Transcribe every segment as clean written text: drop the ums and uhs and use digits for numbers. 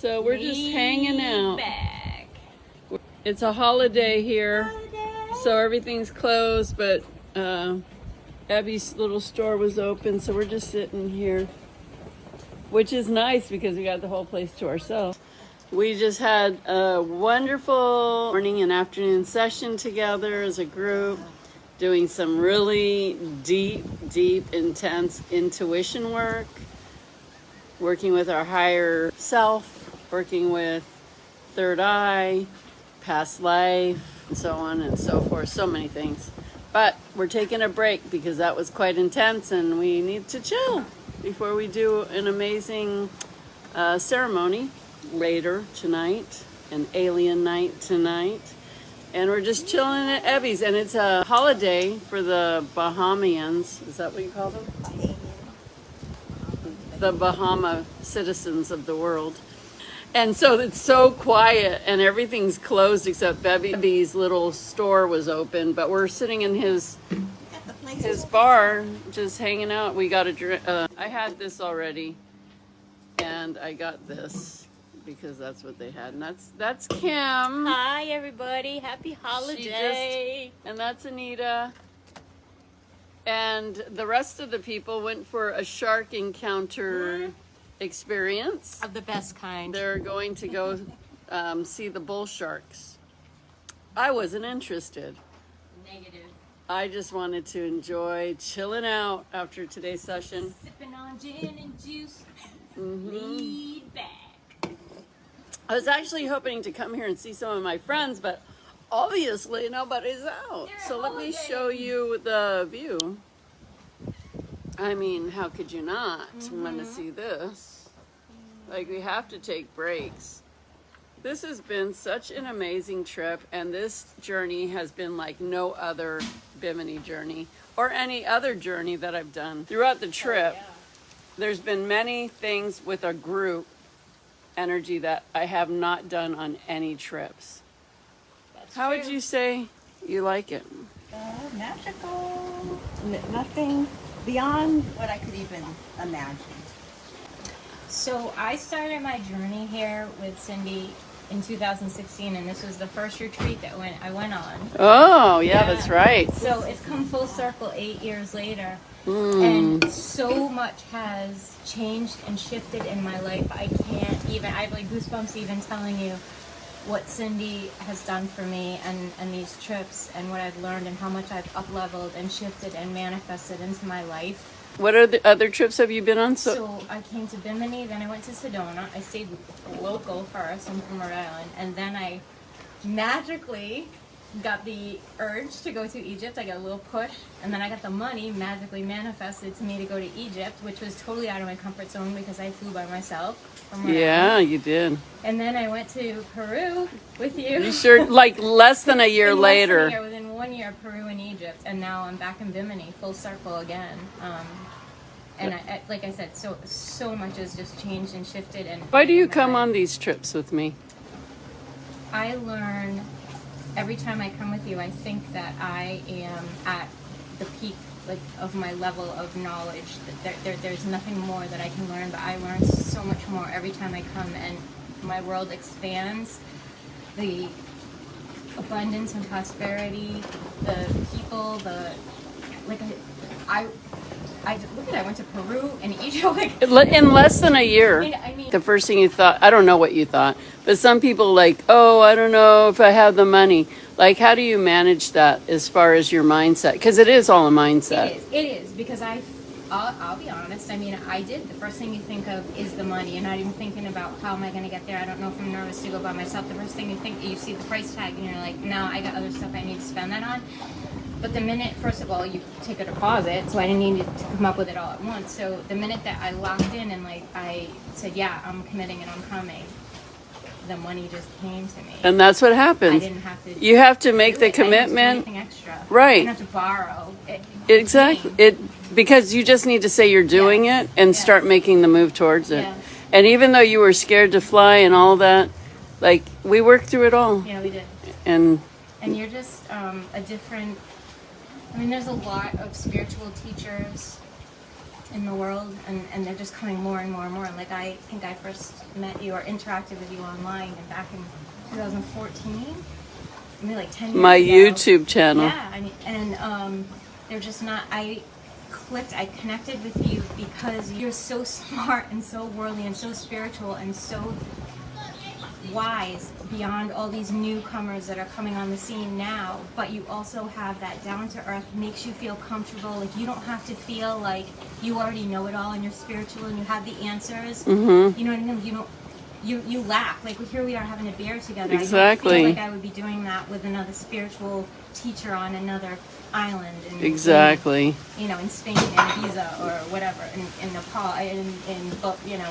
So we're just hanging out. Back. It's a holiday here, so everything's closed, but Abby's little store was open, so we're just sitting here, which is nice because we got the whole place to ourselves. We just had a wonderful morning and afternoon session together as a group, doing some really deep, intense intuition work, working with our higher self, working with third eye, past life, and so on and so forth, so many things. But we're taking a break because that was quite intense and we need to chill before we do an amazing ceremony later tonight, an alien night tonight. And we're just chilling at Evie's, and it's a holiday for the Bahamians. Is that what you call them? The Bahama citizens of the world. And so it's so quiet and everything's closed except Bebby's little store was open, but we're sitting in his bar just hanging out. We got a drink. I had this already and I got this because that's what they had. And that's Kim. Hi everybody, happy holiday. And that's Anita. And the rest of the people went for a shark encounter experience. Of the best kind. They're going to go see the bull sharks. I wasn't interested. Negative. I just wanted to enjoy chilling out after today's session. Sipping on gin and juice. Lead back. I was actually hoping to come here and see some of my friends, but obviously nobody's out. So let me show you the view. I mean, how could you not want to see this? Like, we have to take breaks. This has been such an amazing trip, and this journey has been like no other Bimini journey or any other journey that I've done. Throughout the trip, there's been many things with a group energy that I have not done on any trips. How would you say you like it? Magical. Nothing beyond what I could even imagine. So I started my journey here with Cindy in 2016, and this was the first retreat that I went on. Oh, yeah, that's right. So it's come full circle 8 years later. And so much has changed and shifted in my life. I have like goosebumps even telling you what Cindy has done for me and these trips and what I've learned and how much I've up-leveled and shifted and manifested into my life. What are the other trips have you been on? So I came to Bimini, then I went to Sedona. I stayed local first. I'm from Rhode Island. And then I magically got the urge to go to Egypt. I got a little push. And then I got the money magically manifested to me to go to Egypt, which was totally out of my comfort zone because I flew by myself from Rhode Island. You did. And then I went to Peru with you. You sure? Like less than a year later. Within 1 year, Peru and Egypt. And now I'm back in Bimini, full circle again. And like I said, so much has just changed and shifted. And why do you come on these trips with me? I learn every time I come with you. I think that I am at the peak, like, of my level of knowledge. There's nothing more that I can learn, but I learn so much more every time I come, and my world expands. The abundance and prosperity, the people, I went to Peru and Egypt. In less than a year. I mean, the first thing you thought, I don't know what you thought, but some people like, oh, I don't know if I have the money. Like, how do you manage that as far as your mindset? Because it is all a mindset. It is because I'll be honest. I mean, the first thing you think of is the money. You're not even thinking about how am I going to get there. I don't know if I'm nervous to go by myself. The first thing you see the price tag and you're like, no, I got other stuff I need to spend that on. But the minute, first of all, you take a deposit, so I didn't need to come up with it all at once. So the minute that I locked in and I said, yeah, I'm committing and I'm coming, the money just came to me. And that's what happens. I didn't have to. You have to make the commitment. I didn't have to do anything extra. Right. I didn't have to borrow. Exactly. Because you just need to say you're doing it and start making the move towards it. Yeah. And even though you were scared to fly and all that, like, we worked through it all. Yeah, we did. And you're just a different. I mean, there's a lot of spiritual teachers in the world, and they're just coming more and more and more. Like, I think I first met you or interacted with you online and back in 2014. I mean, like 10 years My ago. YouTube channel. Yeah, I mean, and they're just not. I connected with you because you're so smart and so worldly and so spiritual and so wise beyond all these newcomers that are coming on the scene now. But you also have that down to earth, makes you feel comfortable. Like, you don't have to feel like you already know it all and you're spiritual and you have the answers. Mm-hmm. You know what I mean? You don't. You laugh. Like, here we are having a beer together. Exactly. I don't feel like I would be doing that with another spiritual teacher on another island. Exactly. In Spain, in Ibiza, or whatever, in Nepal, in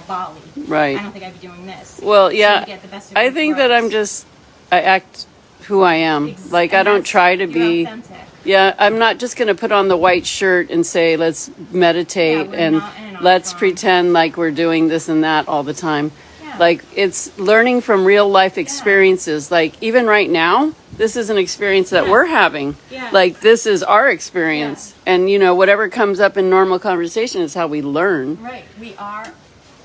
Bali. Right. I don't think I'd be doing this. Well, So yeah. you get the best of I both think that worlds. I act who I am. Like, I don't try to You're be. authentic. Yeah, I'm not just going to put on the white shirt and say, let's meditate Yeah, we're and not in an let's art form. pretend like we're doing this and that all the time. Yeah. Like, it's learning from real life experiences. Like, even right now, this is an experience that we're having. Yeah. Like, this is our experience. And, whatever comes up in normal conversation is how we learn. Right. We are.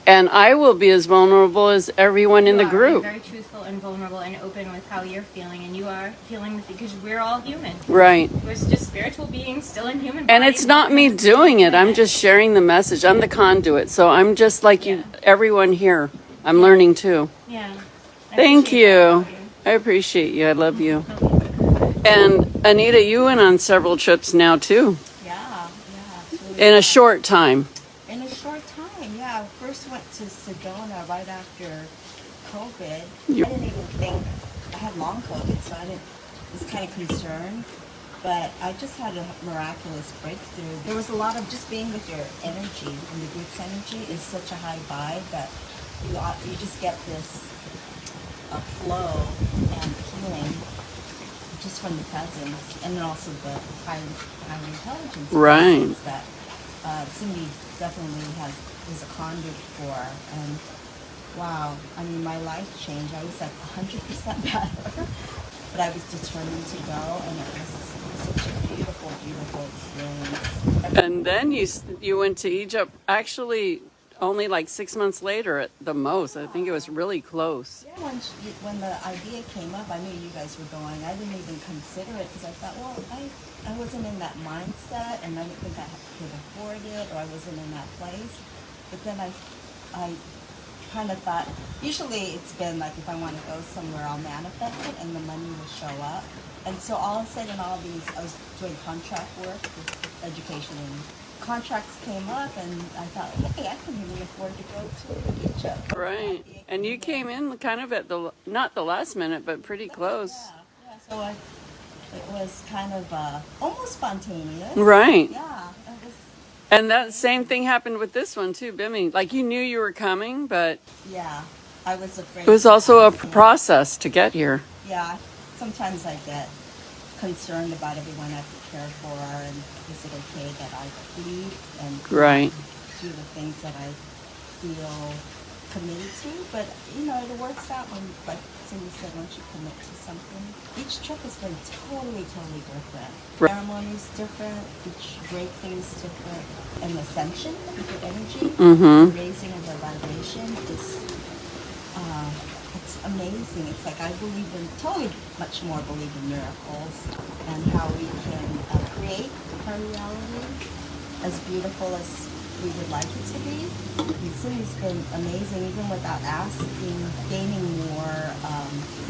And I will be as vulnerable as everyone in the You are group. very truthful and vulnerable and open with how you're feeling, and you are feeling with it because we're all human. Right. We're just spiritual beings still in human And bodies. it's not me doing it. I'm just sharing the message. I'm the conduit. So I'm just like you, everyone here. I'm learning too. Yeah. I Thank appreciate that you. about I appreciate you. I love you. And Anita, you went on several trips now too, Yeah. It's really in a fun. short time. In a short time, yeah. I first went to Sedona right after COVID. You- I didn't even think I had long COVID, so I was kind of concerned. But I just had a miraculous breakthrough. There was a lot of just being with your energy, and the group's energy is such a high vibe that you just get this flow and healing just from the presence, and then also the high intelligence Right. presence that Cindy definitely is a conduit for. And wow, I mean, my life changed. I was like 100% better, but I was determined to go, and it was such a beautiful, beautiful experience. And then you went to Egypt actually only like 6 months later at the most. I think it was really close. Yeah, when the idea came up, I knew you guys were going. I didn't even consider it because I thought, well, I wasn't in that mindset, and I didn't think I could afford it, or I wasn't in that place. But then I kind of thought, usually it's been like, if I want to go somewhere, I'll manifest it, and the money will show up. And so all of a sudden, I was doing contract work with education, and contracts came up, and I thought, hey, I can really afford to go to Egypt. Right. And you came in kind of at not the last minute, but pretty close. Yeah. So it was kind of almost spontaneous. Right. Yeah. It was. And that same thing happened with this one too, Bimini. Like, you knew you were coming, but Yeah. I was afraid. it was to also a ask, you know. process to get here. Yeah. Sometimes I get concerned about everyone I care for, and is it okay that I leave and Right. do the things that I feel committed to? But it works out when, like Cindy said, once you commit to something. Each trip has been totally different. Right. Ceremony is different. Each breakthrough is different. And the ascension with your energy, Mm-hmm. the raising of the vibration is. It's amazing. It's like I much more believe in miracles and how we can create our reality as beautiful as we would like it to be. Cindy's been amazing, even without asking. Gaining more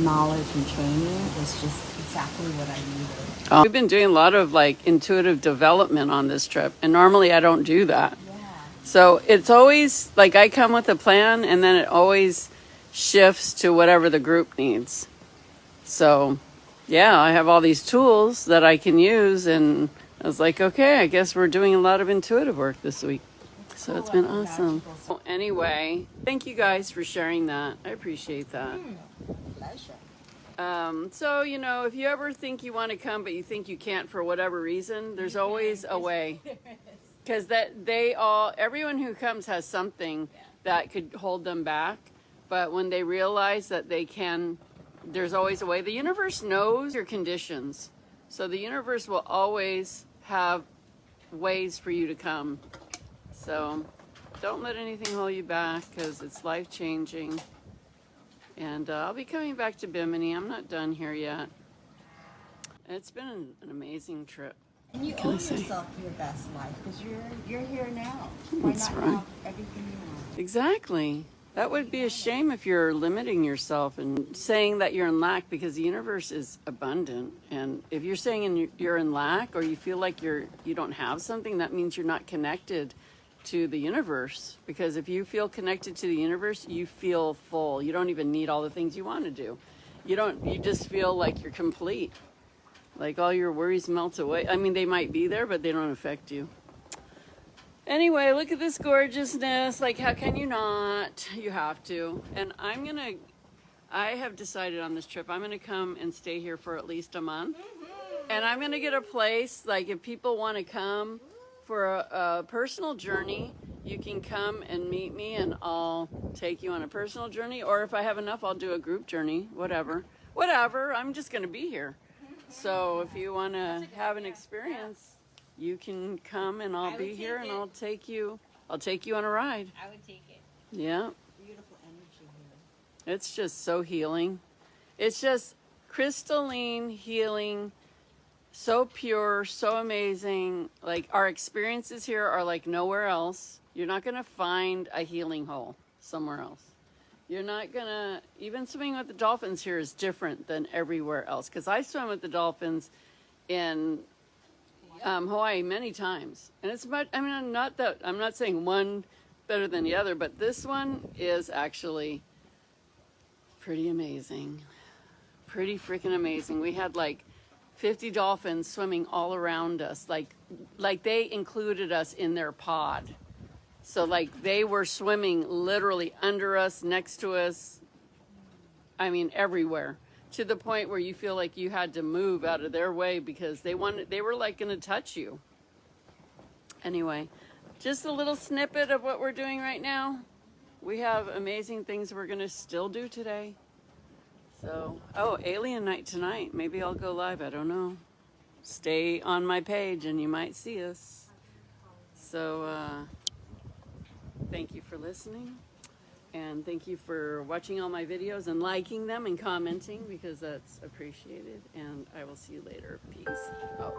knowledge and training is just exactly what I needed. We've been doing a lot of like intuitive development on this trip, and normally I don't do that. Yeah. So it's always like I come with a plan, and then it always shifts to whatever the group needs. So, yeah, I have all these tools that I can use, and I was like, okay, I guess we're doing a lot of intuitive work this week. So it's been awesome. Well, anyway, thank you guys for sharing that. I appreciate that. Pleasure. So, if you ever think you want to come, but you think you can't for whatever reason, there's always a way. Because everyone who comes has something that could hold them back. But when they realize that they can, there's always a way. The universe knows your conditions. So the universe will always have ways for you to come. So don't let anything hold you back, because it's life-changing. And I'll be coming back to Bimini. I'm not done here yet. It's been an amazing trip. And you Can I owe say? yourself your best life because you're here now. Why That's not right. have everything you want? Exactly. That would be a shame if you're limiting yourself and saying that you're in lack, because the universe is abundant. And if you're saying you're in lack, or you feel like you don't have something, that means you're not connected to the universe. Because if you feel connected to the universe, you feel full. You don't even need all the things you want to do. You just feel like you're complete. Like all your worries melt away. I mean, they might be there, but they don't affect you. Anyway, look at this gorgeousness. Like, how can you not? You have to. And I have decided on this trip, I'm gonna come and stay here for at least a month. And I'm gonna get a place, like if people wanna come for a personal journey, you can come and meet me and I'll take you on a personal journey. Or if I have enough, I'll do a group journey, whatever. Whatever, I'm just gonna be here. So if you wanna have an experience, you can come and I'll be here and I'll take you on a ride. I would take it. Yeah. Beautiful energy here. It's just so healing. It's just crystalline healing, so pure, so amazing. Like, our experiences here are like nowhere else. You're not going to find a healing hole somewhere else. You're not going to, even swimming with the dolphins here is different than everywhere else. Because I swim with the dolphins in Hawaii many times. And it's much, I mean, I'm not saying one better than the other, but this one is actually pretty amazing. Pretty freaking amazing. We had like 50 dolphins swimming all around us. Like they included us in their pod. So like they were swimming literally under us, next to us. I mean, everywhere. To the point where you feel like you had to move out of their way because they were like going to touch you. Anyway, just a little snippet of what we're doing right now. We have amazing things we're going to still do today. So, alien night tonight. Maybe I'll go live. I don't know. Stay on my page and you might see us. So, thank you for listening. And thank you for watching all my videos and liking them and commenting, because that's appreciated. And I will see you later. Peace out.